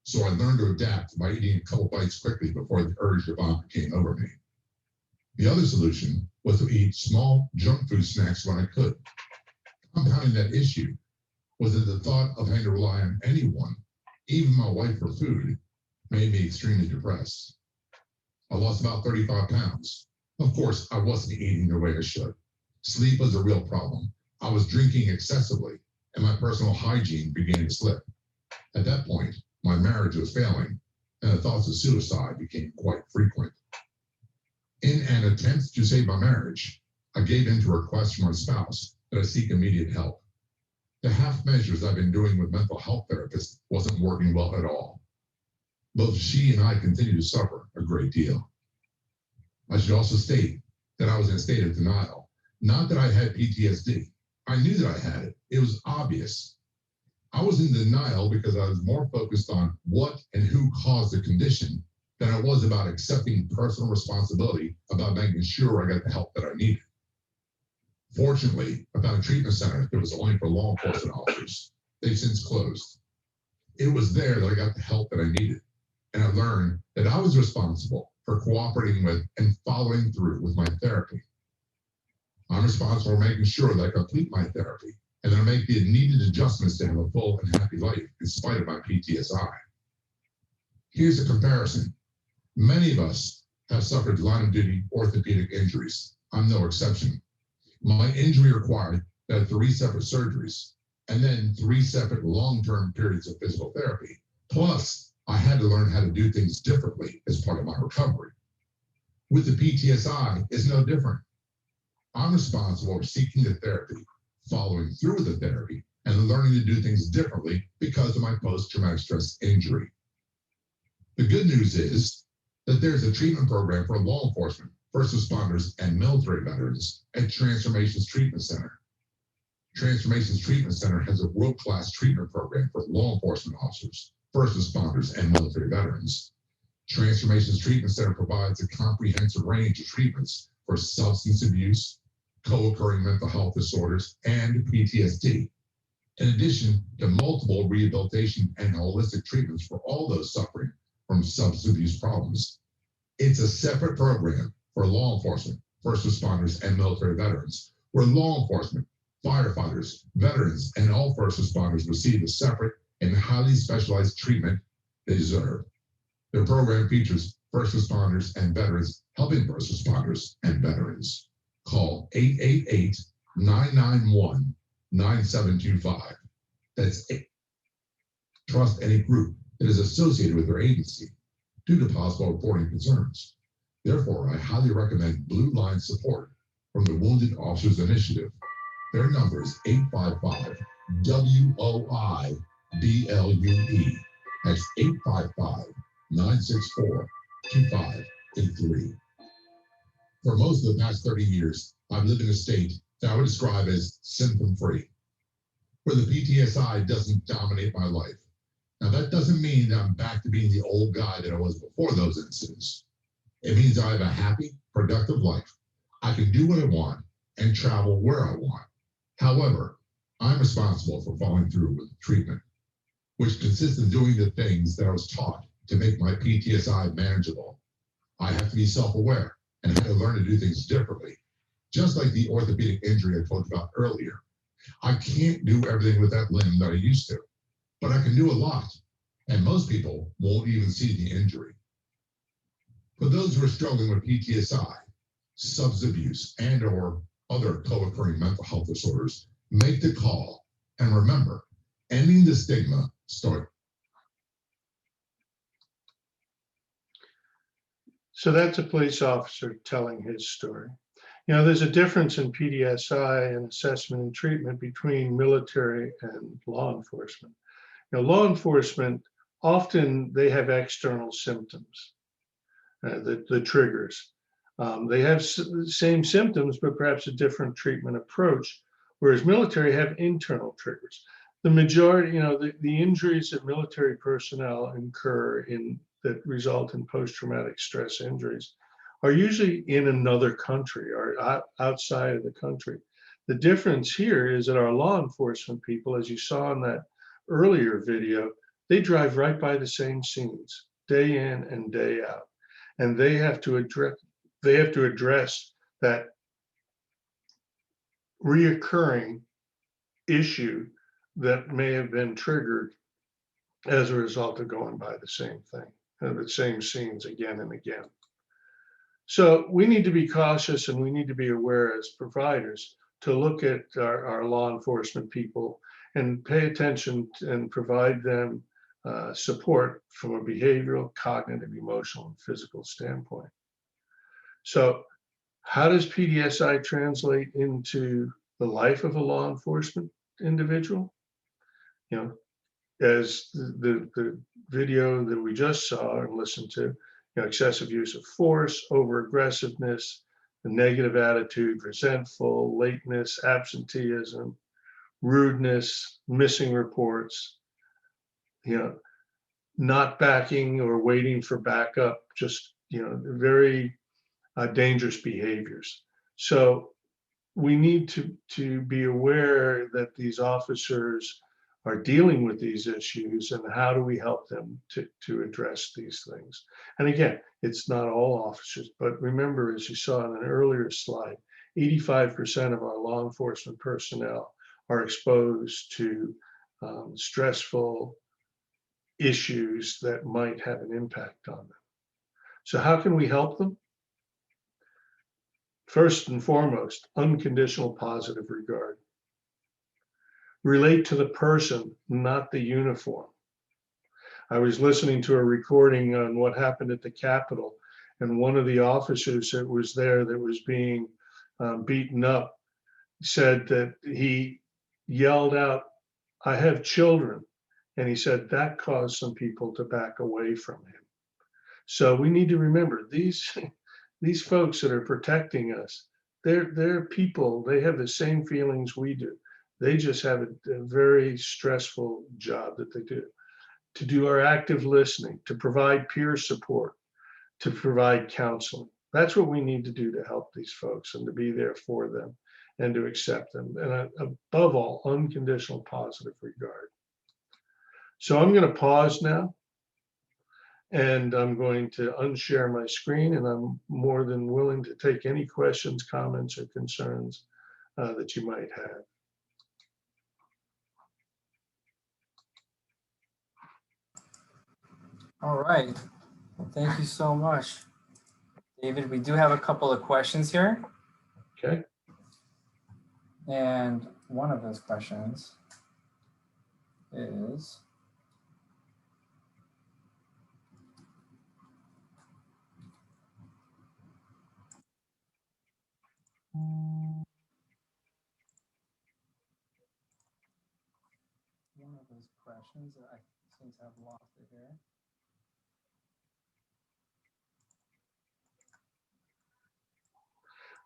So I learned to adapt by eating a couple bites quickly before the urge to vomit came over me. The other solution was to eat small junk food snacks when I could. Compounding that issue was that the thought of having to rely on anyone, even my wife, for food, made me extremely depressed. I lost about 35 pounds. Of course, I wasn't eating the way I should. Sleep was a real problem. I was drinking excessively, and my personal hygiene began to slip. At that point, my marriage was failing, and the thoughts of suicide became quite frequent. In an attempt to save my marriage, I gave in to a request from my spouse that I seek immediate help. The half measures I've been doing with mental health therapists wasn't working well at all. Both she and I continue to suffer a great deal. I should also state that I was in a state of denial. Not that I had PTSD. I knew that I had it. It was obvious. I was in denial because I was more focused on what and who caused the condition than I was about accepting personal responsibility about making sure I got the help that I needed. Fortunately, I found a treatment center that was only for law enforcement officers. They've since closed. It was there that I got the help that I needed, and I learned that I was responsible for cooperating with and following through with my therapy. I'm responsible for making sure that I complete my therapy and that I make the needed adjustments to have a full and happy life in spite of my PTSI. Here's a comparison. Many of us have suffered line of duty orthopedic injuries. I'm no exception. My injury required that I had 3 separate surgeries and then 3 separate long-term periods of physical therapy. Plus, I had to learn how to do things differently as part of my recovery. With the PTSI, it's no different. I'm responsible for seeking the therapy, following through with the therapy, and learning to do things differently because of my post-traumatic stress injury. The good news is that there's a treatment program for law enforcement, first responders, and military veterans at Transformations Treatment Center. Transformations Treatment Center has a world-class treatment program for law enforcement officers, first responders, and military veterans. Transformations Treatment Center provides a comprehensive range of treatments for substance abuse, co-occurring mental health disorders, and PTSD, in addition to multiple rehabilitation and holistic treatments for all those suffering from substance abuse problems. It's a separate program for law enforcement, first responders, and military veterans, where law enforcement, firefighters, veterans, and all first responders receive the separate and highly specialized treatment they deserve. Their program features first responders and veterans helping first responders and veterans. Call 888-991-9725. That's it. Trust any group that is associated with their agency due to possible reporting concerns. Therefore, I highly recommend Blue Line support from the Wounded Officers Initiative. Their number is 855-WOI-BLUE. That's 855-964-2583. For most of the past 30 years, I've lived in a state that I would describe as symptom-free, where the PTSI doesn't dominate my life. Now, that doesn't mean that I'm back to being the old guy that I was before those incidents. It means I have a happy, productive life. I can do what I want and travel where I want. However, I'm responsible for following through with treatment, which consists of doing the things that I was taught to make my PTSI manageable. I have to be self-aware and have to learn to do things differently. Just like the orthopedic injury I talked about earlier. I can't do everything with that limb that I used to, but I can do a lot. And most people won't even see the injury. For those who are struggling with PTSI, substance abuse, and/or other co-occurring mental health disorders, make the call. And remember, ending the stigma starts. So that's a police officer telling his story. You know, there's a difference in PTSI and assessment and treatment between military and law enforcement. You know, law enforcement, often they have external symptoms, the triggers. They have the same symptoms, but perhaps a different treatment approach, whereas military have internal triggers. The majority, you know, the injuries that military personnel incur that result in post-traumatic stress injuries are usually in another country or outside of the country. The difference here is that our law enforcement people, as you saw in that earlier video, they drive right by the same scenes day in and day out, and they have to address that reoccurring issue that may have been triggered as a result of going by the same thing, the same scenes again and again. So we need to be cautious and we need to be aware as providers to look at our law enforcement people and pay attention and provide them support from a behavioral, cognitive, emotional, and physical standpoint. So how does PTSI translate into the life of a law enforcement individual? You know, as the video that we just saw and listened to, you know, excessive use of force, over aggressiveness, a negative attitude, resentful, lateness, absenteeism, rudeness, missing reports, you know, not backing or waiting for backup, just, you know, very dangerous behaviors. So we need to be aware that these officers are dealing with these issues, and how do we help them to address these things? And again, it's not all officers, but remember, as you saw in an earlier slide, 85% of our law enforcement personnel are exposed to stressful issues that might have an impact on them. So how can we help them? First and foremost, unconditional positive regard. Relate to the person, not the uniform. I was listening to a recording on what happened at the Capitol, and one of the officers that was there that was being beaten up said that he yelled out, "I have children." And he said that caused some people to back away from him. So we need to remember these folks that are protecting us, they're people, they have the same feelings we do. They just have a very stressful job that they do. To do our active listening, to provide peer support, to provide counseling. That's what we need to do to help these folks and to be there for them and to accept them. And above all, unconditional positive regard. So I'm going to pause now, and I'm going to unshare my screen, and I'm more than willing to take any questions, comments, or concerns that you might have. All right. Well, thank you so much, David. We do have a couple of questions here. Okay. And one of those questions is, one of those questions that I seem to have lost it here.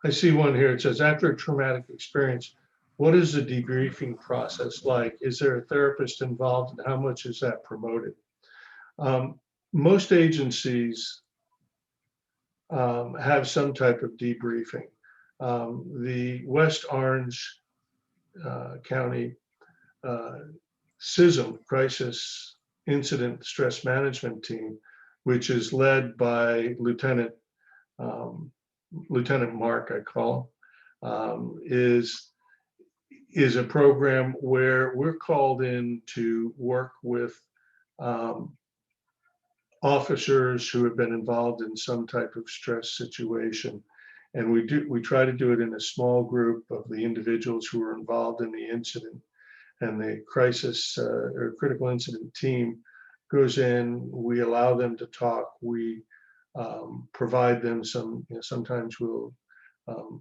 I see one here. It says, after a traumatic experience, what is the debriefing process like? Is there a therapist involved, and how much is that promoted? Most agencies have some type of debriefing. The West Orange County CISM, Crisis Incident Stress Management Team, which is led by Lieutenant Mark, I call him, is a program where we're called in to work with officers who have been involved in some type of stress situation. And we try to do it in a small group of the individuals who are involved in the incident. And the crisis or critical incident team goes in, we allow them to talk, we provide them some, sometimes we'll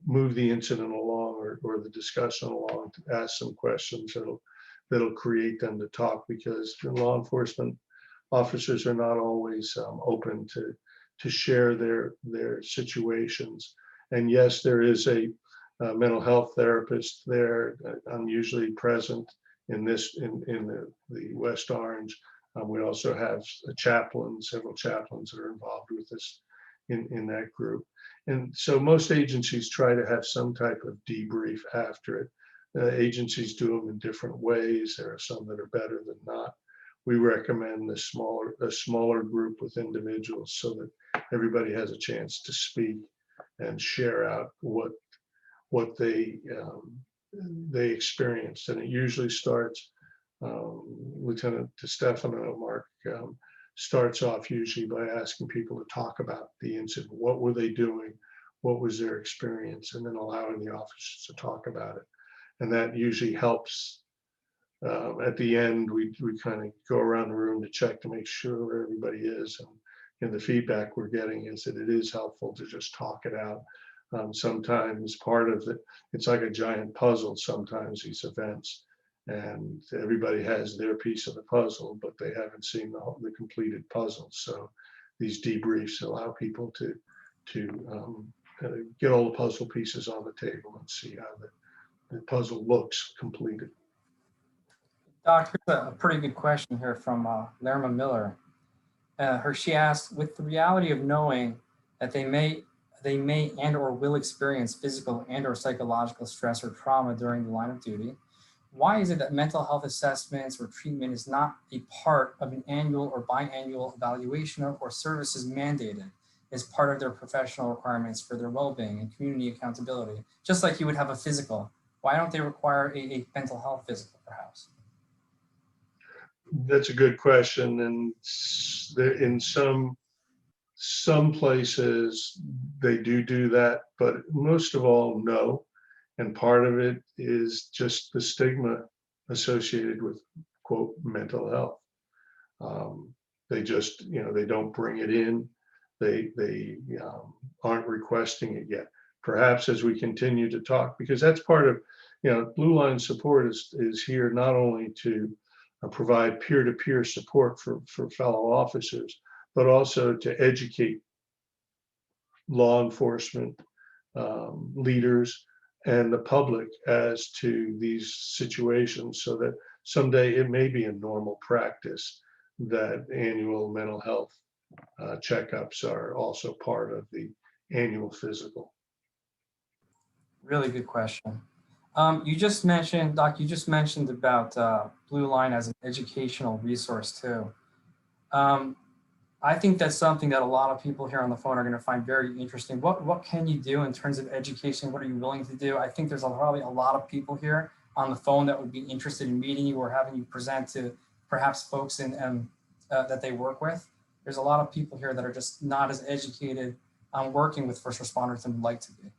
move the incident along or the discussion along to ask some questions that'll create them to talk, because law enforcement officers are not always open to share their situations. And yes, there is a mental health therapist there. I'm usually present in the West Orange. We also have a chaplain, several chaplains that are involved with us in that group. And so most agencies try to have some type of debrief after it. Agencies do them in different ways. There are some that are better than not. We recommend a smaller group with individuals so that everybody has a chance to speak and share out what they experienced. And it usually starts, Lieutenant DeStefano, Mark, starts off usually by asking people to talk about the incident. What were they doing? What was their experience? And then allowing the officers to talk about it. And that usually helps. At the end, we kind of go around the room to check to make sure where everybody is. And the feedback we're getting is that it is helpful to just talk it out. Sometimes part of it's like a giant puzzle, sometimes these events, and everybody has their piece of the puzzle, but they haven't seen the completed puzzle. So these debriefs allow people to get all the puzzle pieces on the table and see how the puzzle looks completed. Doc, here's a pretty good question here from Lerma Miller. She asked, with the reality of knowing that they may they may and or will experience physical and or psychological stress or trauma during the line of duty? Why is it that mental health assessments or treatment is not a part of an annual or biannual evaluation or services mandated as part of their professional requirements for their well-being and community accountability, just like you would have a physical? Why don't they require a mental health physical, perhaps? That's a good question, and in some places they do that, but most of all, no. And part of it is just the stigma associated with, quote, mental health. They just, they don't bring it in. They aren't requesting it yet. Perhaps as we continue to talk, because that's part of, Blue Line Support is here not only to provide peer-to-peer support for fellow officers, but also to educate law enforcement leaders and the public as to these situations, so that someday it may be a normal practice that annual mental health checkups are also part of the annual physical. Really good question. You just mentioned, Doc, about Blue Line as an educational resource too. I think that's something that a lot of people here on the phone are going to find very interesting. What can you do in terms of education? What are you willing to do? I think there's probably a lot of people here on the phone that would be interested in meeting you or having you present to perhaps folks that they work with. There's a lot of people here that are just not as educated on working with first responders and would like to be.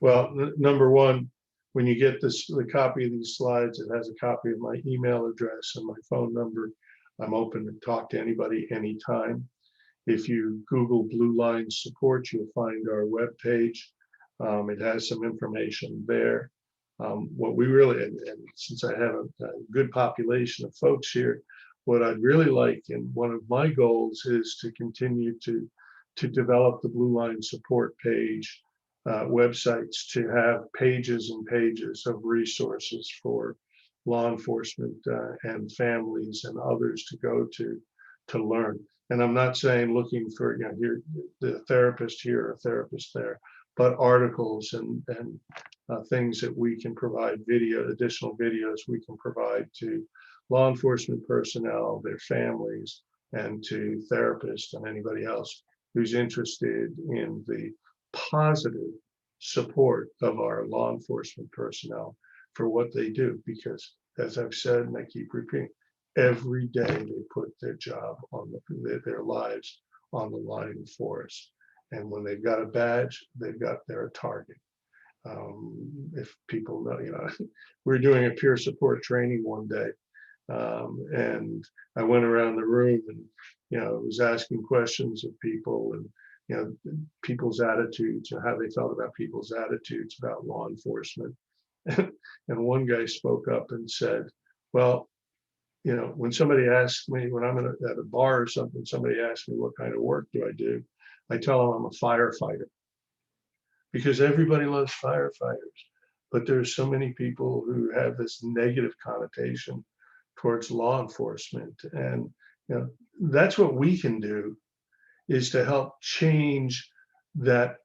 Well, number one, when you get the copy of these slides, it has a copy of my email address and my phone number. I'm open to talk to anybody anytime. If you Google Blue Line Support, you'll find our webpage. It has some information there. What we really, and since I have a good population of folks here, what I'd really like, and one of my goals, is to continue to develop the Blue Line Support page websites, to have pages and pages of resources for law enforcement and families and others to go to learn. And I'm not saying looking for, here, the therapist here, a therapist there, but articles and things that we can provide, additional videos we can provide to law enforcement personnel, their families, and to therapists and anybody else who's interested in the positive support of our law enforcement personnel for what they do. Because as I've said, and I keep repeating, every day they put their job on their lives on the line for us. And when they've got a badge, they're a target. If people know, we're doing a peer support training one day, and I went around the room and was asking questions of people, and people's attitudes and how they felt about people's attitudes about law enforcement. And one guy spoke up and said, well, when somebody asks me, when I'm at a bar or something, somebody asks me what kind of work do, I tell them I'm a firefighter, because everybody loves firefighters. But there's so many people who have this negative connotation towards law enforcement. And that's what we can do, is to help change that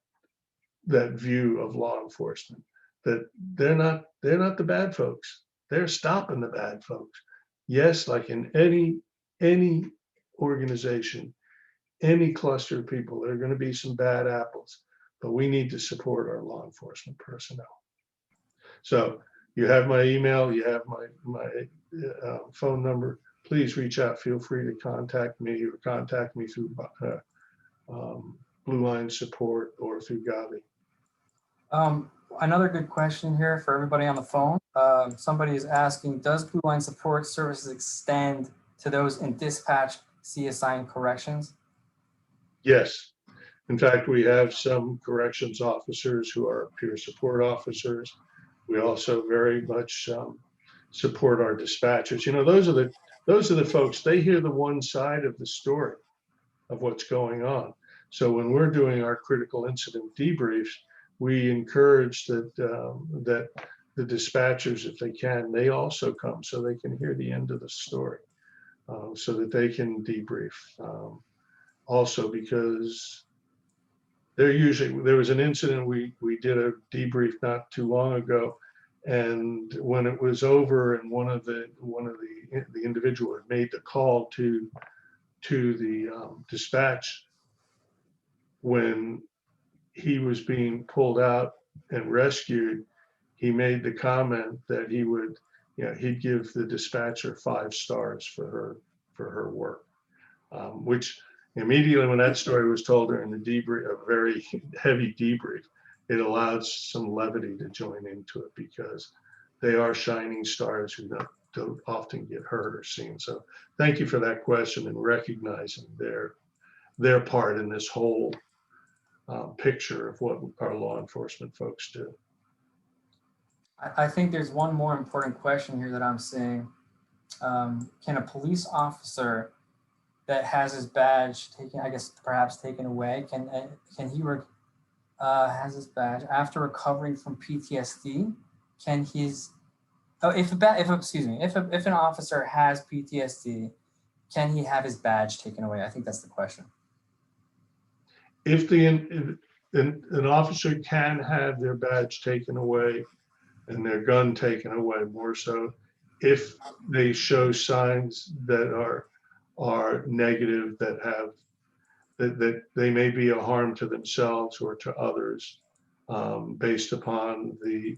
view of law enforcement, that they're not the bad folks. They're stopping the bad folks. Yes, like in any organization, any cluster of people, there are going to be some bad apples, but we need to support our law enforcement personnel. So you have my email, you have my phone number. Please reach out. Feel free to contact me, or contact me through Blue Line Support or through Gavi. Another good question here for everybody on the phone. Somebody is asking, does Blue Line Support services extend to those in dispatch, CSI, and corrections? Yes. In fact, we have some corrections officers who are peer support officers. We also very much support our dispatchers. Those are the folks, they hear the one side of the story of what's going on. So when we're doing our critical incident debriefs, we encourage that the dispatchers, if they can, they also come so they can hear the end of the story, so that they can debrief. Also, because there was an incident, we did a debrief not too long ago. And when it was over and one of the individual had made the call to the dispatch, when he was being pulled out and rescued, he made the comment that he would, he'd give the dispatcher 5 stars for her work, which immediately when that story was told during the debrief, a very heavy debrief, it allowed some levity to join into it because they are shining stars who don't often get hurt or seen. So thank you for that question and recognizing their part in this whole picture of what our law enforcement folks do. I think there's one more important question here that I'm seeing. Can a police officer that has his badge taken, I guess perhaps taken away, can he has his badge after recovering from PTSD? Can his if an officer has PTSD, can he have his badge taken away? I think that's the question. If an officer can have their badge taken away and their gun taken away, more so if they show signs that are negative, that they may be a harm to themselves or to others, based upon the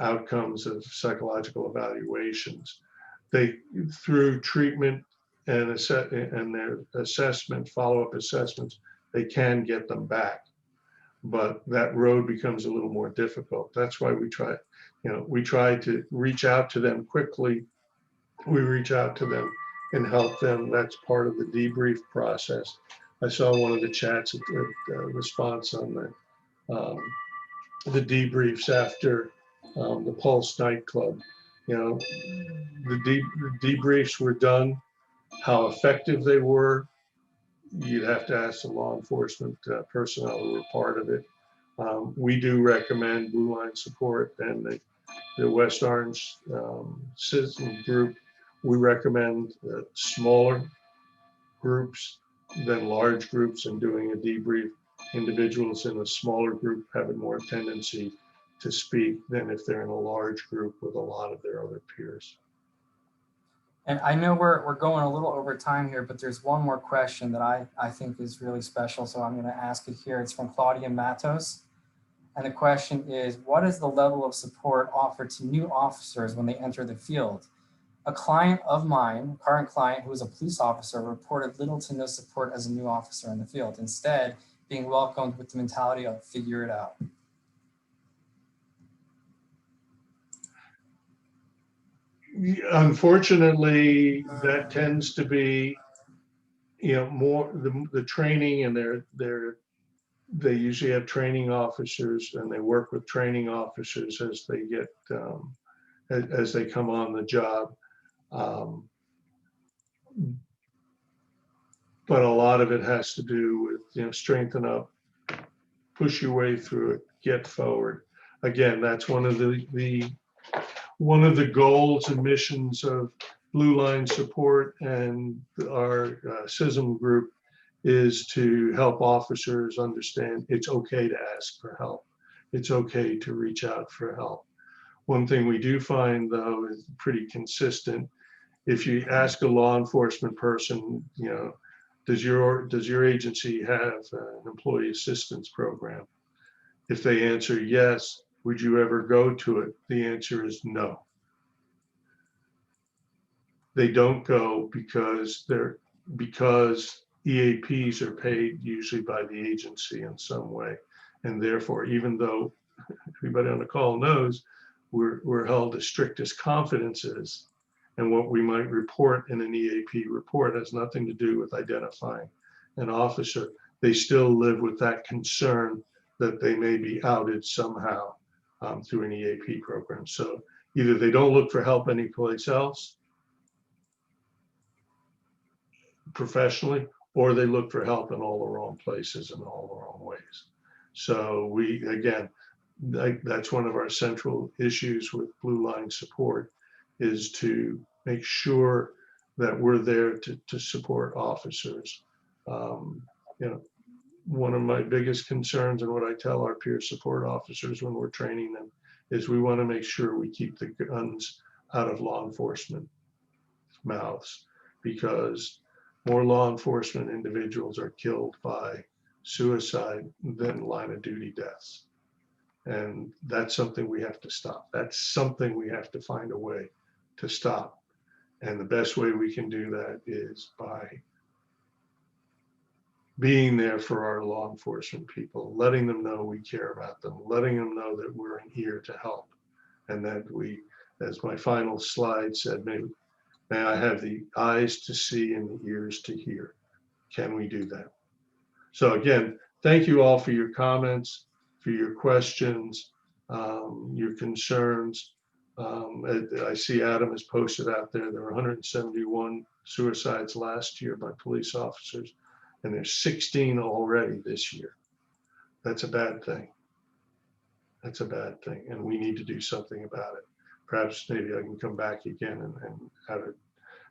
outcomes of psychological evaluations. Through treatment and their assessment, follow-up assessments, they can get them back, but that road becomes a little more difficult. That's why we try to reach out to them quickly. We reach out to them and help them. That's part of the debrief process. I saw one of the chats, response on the debriefs after the Pulse nightclub. The debriefs were done. How effective they were, you'd have to ask the law enforcement personnel who were part of it. We do recommend Blue Line Support and the West Orange Citizen Group. We recommend smaller groups than large groups, and doing a debrief. Individuals in a smaller group have a more tendency to speak than if they're in a large group with a lot of their other peers. And I know we're going a little over time here, but there's one more question that I think is really special. So I'm going to ask it here. It's from Claudia Matos. And the question is, what is the level of support offered to new officers when they enter the field? A client of mine, current client who is a police officer, reported little to no support as a new officer in the field, instead being welcomed with the mentality of figure it out. Unfortunately, that tends to be, more the training, and they usually have training officers, and they work with training officers as they get as they come on the job. But a lot of it has to do with strengthen up, push your way through it, get forward. Again, that's one of the goals and missions of Blue Line Support and our CISM group is to help officers understand it's okay to ask for help. It's okay to reach out for help. One thing we do find, though, is pretty consistent. If you ask a law enforcement person, does your agency have an employee assistance program? If they answer yes, would you ever go to it? The answer is no. They don't go because EAPs are paid usually by the agency in some way. And therefore, even though everybody on the call knows we're held to strictest confidences, and what we might report in an EAP report has nothing to do with identifying an officer, they still live with that concern that they may be outed somehow through an EAP program. So either they don't look for help anyplace else professionally, or they look for help in all the wrong places and all the wrong ways. So that's one of our central issues with Blue Line Support, is to make sure that we're there to support officers. one of my biggest concerns and what I tell our peer support officers when we're training them is we want to make sure we keep the guns out of law enforcement mouths, because more law enforcement individuals are killed by suicide than line of duty deaths. And that's something we have to stop. That's something we have to find a way to stop. And the best way we can do that is by being there for our law enforcement people, letting them know we care about them, letting them know that we're here to help. And that we, as my final slide said, may I have the eyes to see and the ears to hear. Can we do that? So again, thank you all for your comments, for your questions, your concerns. I see Adam has posted out there were 171 suicides last year by police officers, and there's 16 already this year. That's a bad thing. That's a bad thing, and we need to do something about it. Perhaps maybe I can come back again and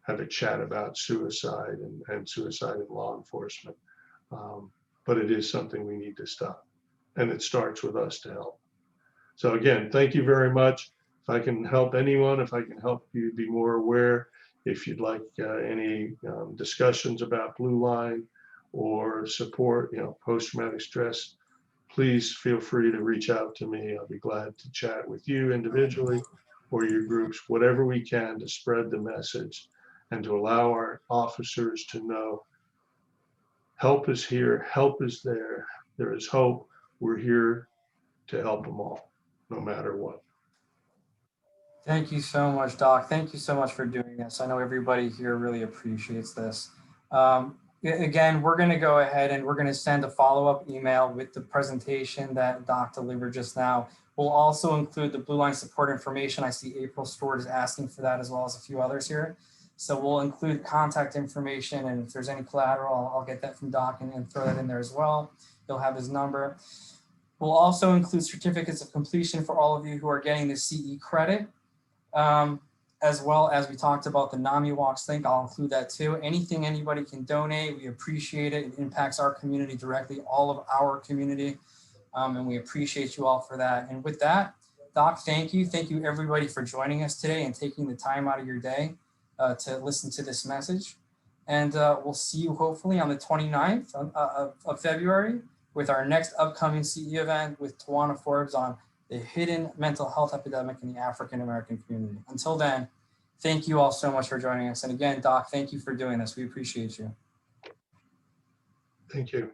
have a chat about suicide and suicide in law enforcement. But it is something we need to stop, and it starts with us to help. So again, thank you very much. If I can help anyone, if I can help you be more aware, if you'd like any discussions about Blue Line or support, post-traumatic stress, please feel free to reach out to me. I'll be glad to chat with you individually or your groups, whatever we can to spread the message and to allow our officers to know help is here, help is there, there is hope. We're here to help them all, no matter what. Thank you so much, Doc. Thank you so much for doing this. I know everybody here really appreciates this. Again, we're going to go ahead and we're going to send a follow-up email with the presentation that Doc delivered just now. We'll also include the Blue Line support information. I see April Stewart is asking for that, as well as a few others here. So we'll include contact information, and if there's any collateral, I'll get that from Doc and throw that in there as well. He'll have his number. We'll also include certificates of completion for all of you who are getting the CE credit. As well as we talked about the NAMI Walks link, I'll include that too. Anything anybody can donate, we appreciate it. It impacts our community directly, all of our community, and we appreciate you all for that. And with that, Doc, thank you. Thank you everybody for joining us today and taking the time out of your day to listen to this message. And we'll see you hopefully on the 29th of February with our next upcoming CE event with Tawana Forbes on the hidden mental health epidemic in the African-American community. Until then, thank you all so much for joining us. And again, Doc, thank you for doing this. We appreciate you. Thank you.